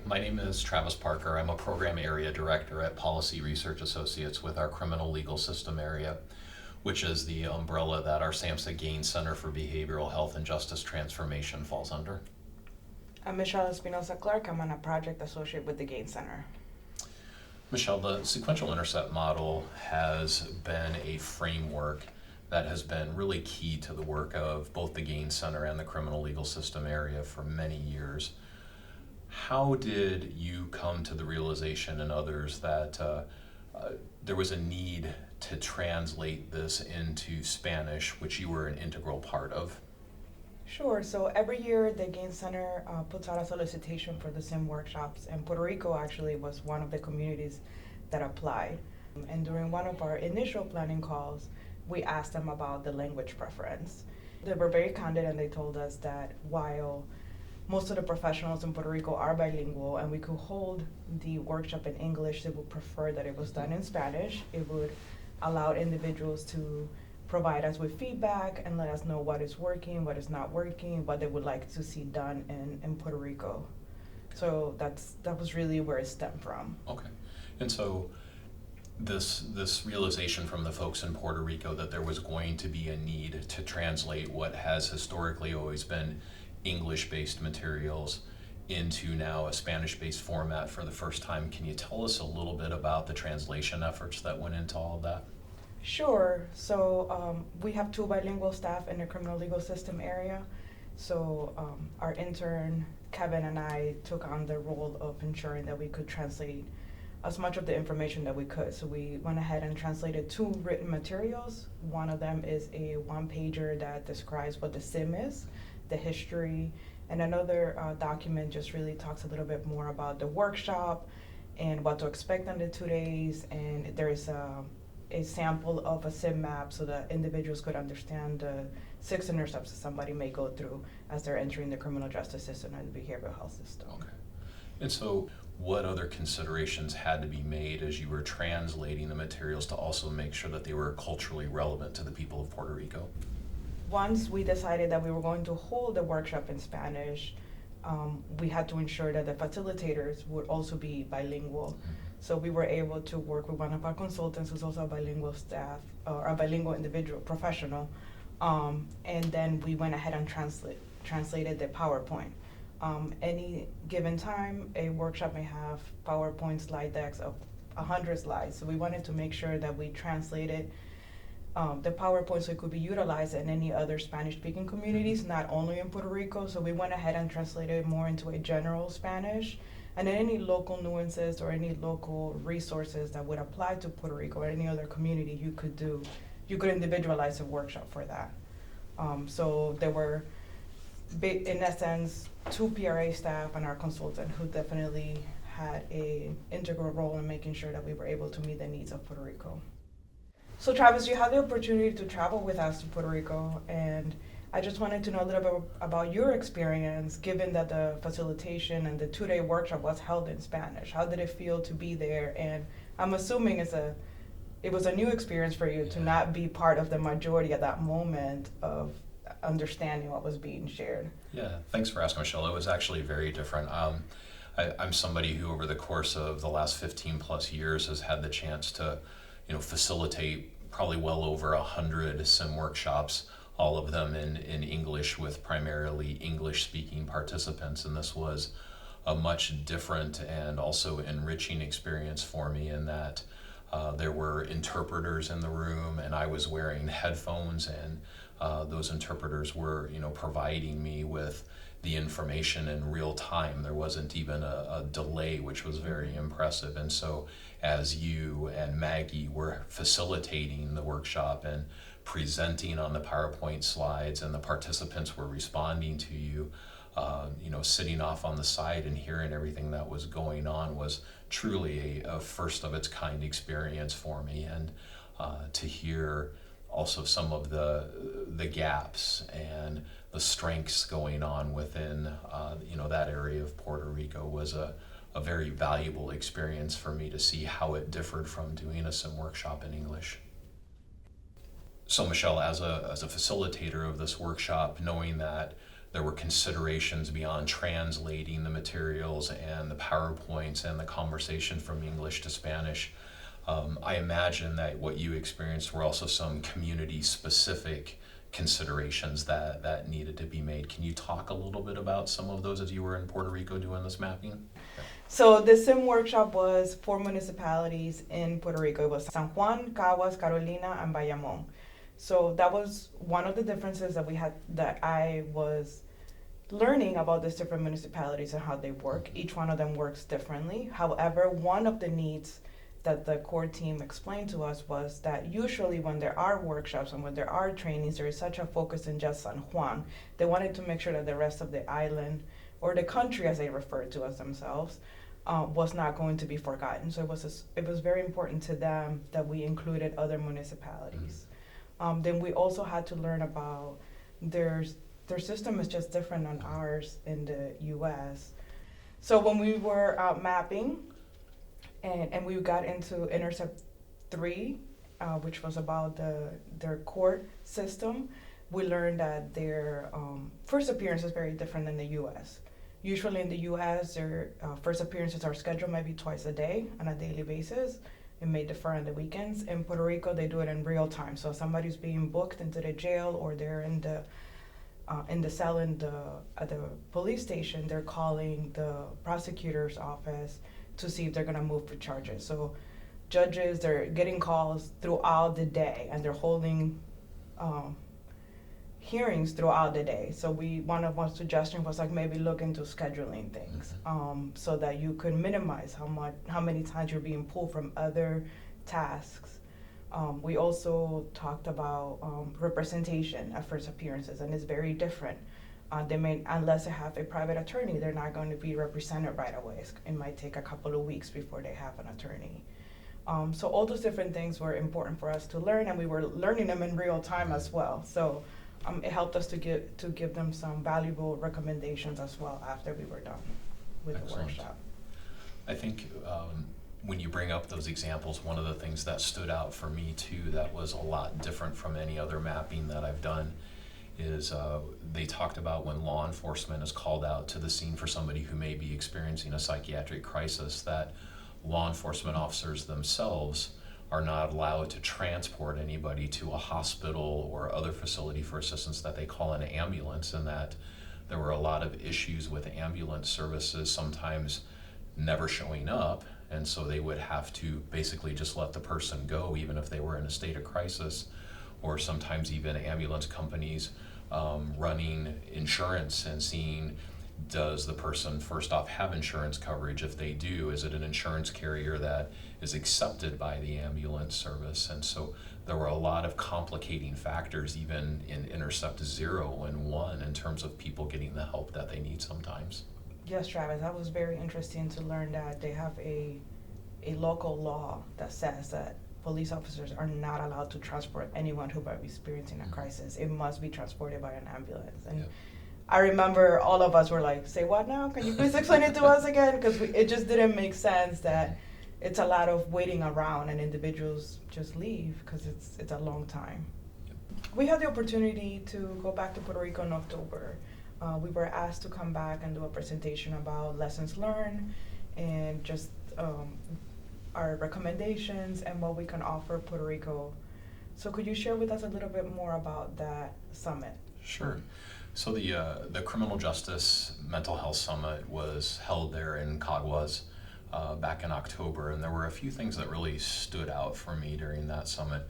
my name is Travis Parker. I'm a program area director at Policy Research Associates with our criminal legal system area, which is the umbrella that our SAMHSA Gaines Center for Behavioral Health and Justice Transformation falls under. I'm Michelle Espinosa-Clark. I'm a project associate with the Gaines Center. Michelle, the sequential intercept model has been a framework that has been really key to the work of both the Gaines Center and the criminal legal system area for many years. How did you come to the realization and others that there was a need to translate this into Spanish, which you were an integral part of? Sure. So every year, the Gaines Center puts out a solicitation for the SIM workshops, and Puerto Rico actually was one of the communities that applied. And during one of our initial planning calls, we asked them about the language preference. They were very candid, and they told us that while most of the professionals in Puerto Rico are bilingual and we could hold the workshop in English, they would prefer that it was done in Spanish. It would allow individuals to provide us with feedback and let us know what is working, what is not working, what they would like to see done in Puerto Rico. So that was really where it stemmed from. Okay. And so this realization from the folks in Puerto Rico that there was going to be a need to translate what has historically always been English-based materials into now a Spanish-based format for the first time. Can you tell us a little bit about the translation efforts that went into all of that? Sure. So we have 2 bilingual staff in the criminal legal system area. So our intern, Kevin, and I took on the role of ensuring that we could translate as much of the information that we could. So we went ahead and translated 2 written materials. One of them is a 1-pager that describes what the SIM is, the history, and another document just really talks a little bit more about the workshop and what to expect on the 2 days. And there is a sample of a SIM map so that individuals could understand the 6 intercepts that somebody may go through as they're entering the criminal justice system and the behavioral health system. Okay. And so what other considerations had to be made as you were translating the materials to also make sure that they were culturally relevant to the people of Puerto Rico? Once we decided that we were going to hold the workshop in Spanish, we had to ensure that the facilitators would also be bilingual. Mm-hmm. So we were able to work with one of our consultants who's also a bilingual staff, or a bilingual individual, professional, and then we went ahead and translated the PowerPoint. Any given time, a workshop may have PowerPoint slide decks of 100 slides, so we wanted to make sure that we translated the PowerPoint so it could be utilized in any other Spanish-speaking communities, not only in Puerto Rico. So we went ahead and translated it more into a general Spanish, and then any local nuances or any local resources that would apply to Puerto Rico or any other community you could individualize a workshop for that. So there were, in essence, 2 PRA staff and our consultant who definitely had an integral role in making sure that we were able to meet the needs of Puerto Rico. So Travis, you had the opportunity to travel with us to Puerto Rico, and I just wanted to know a little bit about your experience, given that the facilitation and the 2-day workshop was held in Spanish. How did it feel to be there? And I'm assuming it was a new experience for you to not be part of the majority at that moment of understanding what was being shared. Yeah, thanks for asking, Michelle. It was actually very different. I'm somebody who over the course of the last 15 plus years has had the chance to facilitate probably well over 100 SIM workshops, all of them in English with primarily English-speaking participants, and this was a much different and also enriching experience for me in that there were interpreters in the room, and I was wearing headphones, and those interpreters were providing me with the information in real time. There wasn't even a delay, which was very impressive. And so as you and Maggie were facilitating the workshop and presenting on the PowerPoint slides and the participants were responding to you, sitting off on the side and hearing everything that was going on was truly a first of its kind experience for me. And to hear also some of the gaps and the strengths going on within that area of Puerto Rico was a very valuable experience for me to see how it differed from doing a SIM workshop in English. So Michelle, as a facilitator of this workshop, knowing that there were considerations beyond translating the materials and the PowerPoints and the conversation from English to Spanish. I imagine that what you experienced were also some community-specific considerations that needed to be made. Can you talk a little bit about some of those as you were in Puerto Rico doing this mapping? So the SIM workshop was 4 municipalities in Puerto Rico. It was San Juan, Caguas, Carolina, and Bayamón. So that was one of the differences that we had, that I was learning about these different municipalities and how they work. Each one of them works differently. However, one of the needs that the core team explained to us was that usually when there are workshops and when there are trainings, there is such a focus in just San Juan. They wanted to make sure that the rest of the island, or the country as they refer to as themselves, was not going to be forgotten. So it was very important to them that we included other municipalities. Then we also had to learn about their system is just different than ours in the U.S. So when we were mapping, and we got into Intercept 3, which was about their court system, we learned that their first appearance is very different than the U.S. Usually in the U.S., their first appearances are scheduled maybe twice a day on a daily basis. It may differ on the weekends. In Puerto Rico, they do it in real time. So if somebody's being booked into the jail, or they're in the cell at the police station, they're calling the prosecutor's office to see if they're gonna move for charges. So judges, they're getting calls throughout the day, and they're holding hearings throughout the day. So one of our suggestions was like maybe look into scheduling things, so that you could minimize how many times you're being pulled from other tasks. We also talked about representation at first appearances, and it's very different. They may, unless they have a private attorney, they're not going to be represented right away. It might take a couple of weeks before they have an attorney. So all those different things were important for us to learn, and we were learning them in real time as well. So it helped us to give them some valuable recommendations as well after we were done with Excellent. the workshop. I think when you bring up those examples, one of the things that stood out for me too, that was a lot different from any other mapping that I've done, is they talked about when law enforcement is called out to the scene for somebody who may be experiencing a psychiatric crisis, that law enforcement officers themselves are not allowed to transport anybody to a hospital or other facility for assistance that they call an ambulance, and that there were a lot of issues with ambulance services sometimes never showing up, and so they would have to basically just let the person go even if they were in a state of crisis, or sometimes even ambulance companies running insurance and seeing, does the person first off have insurance coverage? If they do, is it an insurance carrier that is accepted by the ambulance service? And so there were a lot of complicating factors even in Intercept 0 and 1 in terms of people getting the help that they need sometimes. Yes, Travis, that was very interesting to learn that they have a local law that says that police officers are not allowed to transport anyone who might be experiencing a crisis. It must be transported by an ambulance. And Yep. I remember all of us were like, say what now? Can you please explain it to us again? Because it just didn't make sense that it's a lot of waiting around and individuals just leave because it's a long time. Yep. We had the opportunity to go back to Puerto Rico in October. We were asked to come back and do a presentation about lessons learned and just our recommendations and what we can offer Puerto Rico. So could you share with us a little bit more about that summit? Sure. So the Criminal Justice Mental Health Summit was held there in Caguas back in October, and there were a few things that really stood out for me during that summit.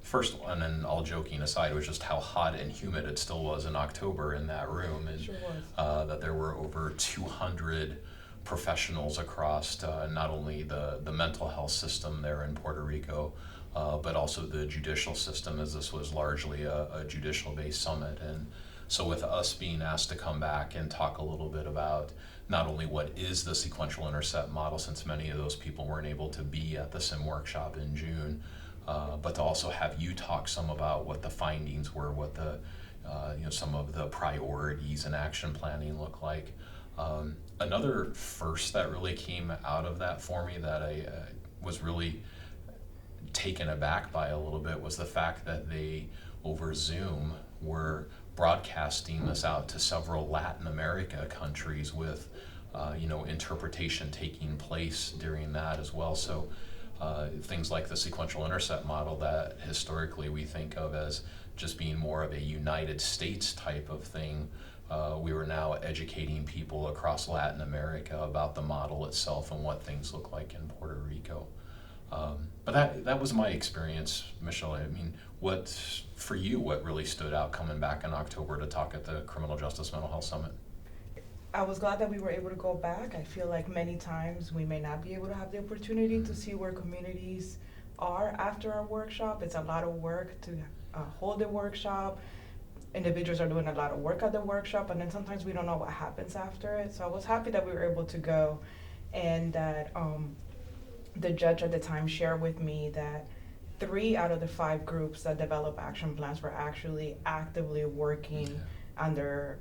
First one, and all joking aside, was just how hot and humid it still was in October in that room, and Sure was. that there were over 200 professionals across not only the mental health system there in Puerto Rico, but also the judicial system, as this was largely a judicial-based summit. And so with us being asked to come back and talk a little bit about not only what is the sequential intercept model, since many of those people weren't able to be at the SIM workshop in June, but to also have you talk some about what the findings were, what the some of the priorities and action planning look like. Another first that really came out of that for me that I was really taken aback by a little bit was the fact that they, over Zoom, were broadcasting this out to several Latin America countries with, interpretation taking place during that as well. So things like the sequential intercept model that historically we think of as just being more of a United States type of thing, we were now educating people across Latin America about the model itself and what things look like in Puerto Rico. But that was my experience, Michelle. I mean, for you, what really stood out coming back in October to talk at the Criminal Justice Mental Health Summit? I was glad that we were able to go back. I feel like many times we may not be able to have the opportunity to see where communities are after our workshop. It's a lot of work to hold the workshop. Individuals are doing a lot of work at the workshop, and then sometimes we don't know what happens after it. So I was happy that we were able to go, and that the judge at the time shared with me that 3 out of the 5 groups that develop action plans were actually actively working on their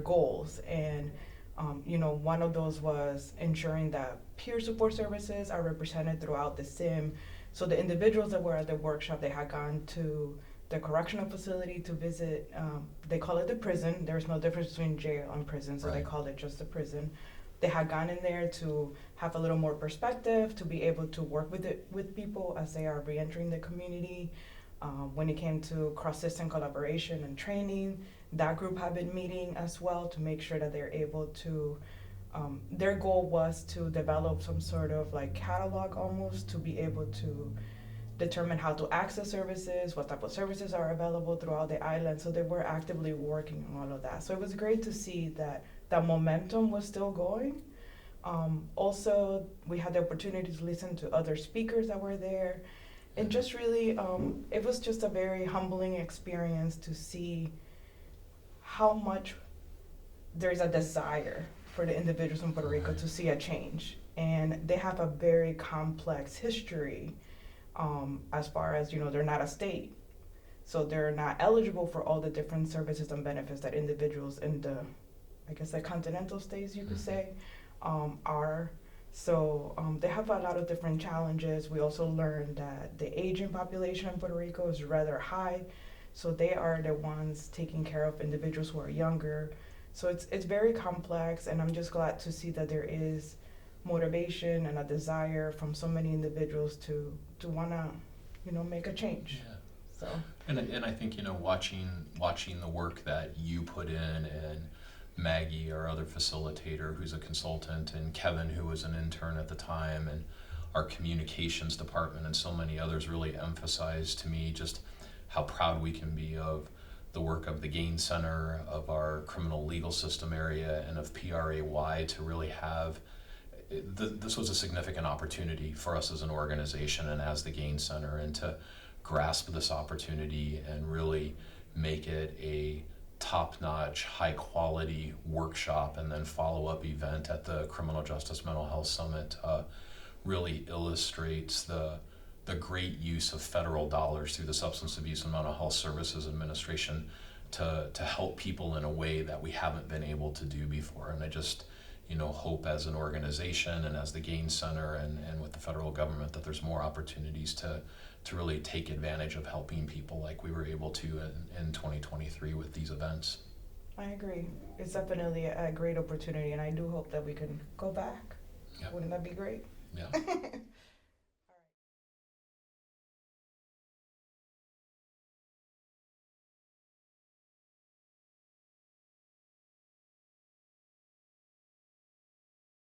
goals. And one of those was ensuring that peer support services are represented throughout the SIM. So the individuals that were at the workshop, they had gone to the correctional facility to visit, they call it the prison. There's no difference between jail and prison, so They call it just the prison. They had gone in there to have a little more perspective, to be able to work with people as they are reentering the community. When it came to cross-system collaboration and training, that group had been meeting as well to make sure that they're able to, their goal was to develop some sort of like catalog almost to be able to determine how to access services, what type of services are available throughout the island. So they were actively working on all of that. So it was great to see that that momentum was still going. Also, we had the opportunity to listen to other speakers that were there. And just really, it was just a very humbling experience to see how much there's a desire for the individuals in Puerto Rico to see a change. And they have a very complex history as far as, they're not a state. So they're not eligible for all the different services and benefits that individuals in the, I guess, the continental states, you could say, are. So they have a lot of different challenges. We also learned that the aging population in Puerto Rico is rather high. So they are the ones taking care of individuals who are younger. So it's very complex, and I'm just glad to see that there is motivation and a desire from so many individuals to want to, make a change. Yeah. So. And I think, watching the work that you put in, and Maggie, our other facilitator, who's a consultant, and Kevin, who was an intern at the time, and our communications department, and so many others really emphasized to me just how proud we can be of the work of the Gain Center, of our criminal legal system area, and of PRAY to really have. This was a significant opportunity for us as an organization and as the Gain Center, and to grasp this opportunity and really make it a top-notch, high-quality workshop and then follow-up event at the Criminal Justice Mental Health Summit really illustrates the great use of federal dollars through the Substance Abuse and Mental Health Services Administration to help people in a way that we haven't been able to do before. And I just hope as an organization and as the Gain Center and with the federal government that there's more opportunities to really take advantage of helping people like we were able to in 2023 with these events. I agree. It's definitely a great opportunity, and I do hope that we can go back. Yep. Wouldn't that be great? Yeah.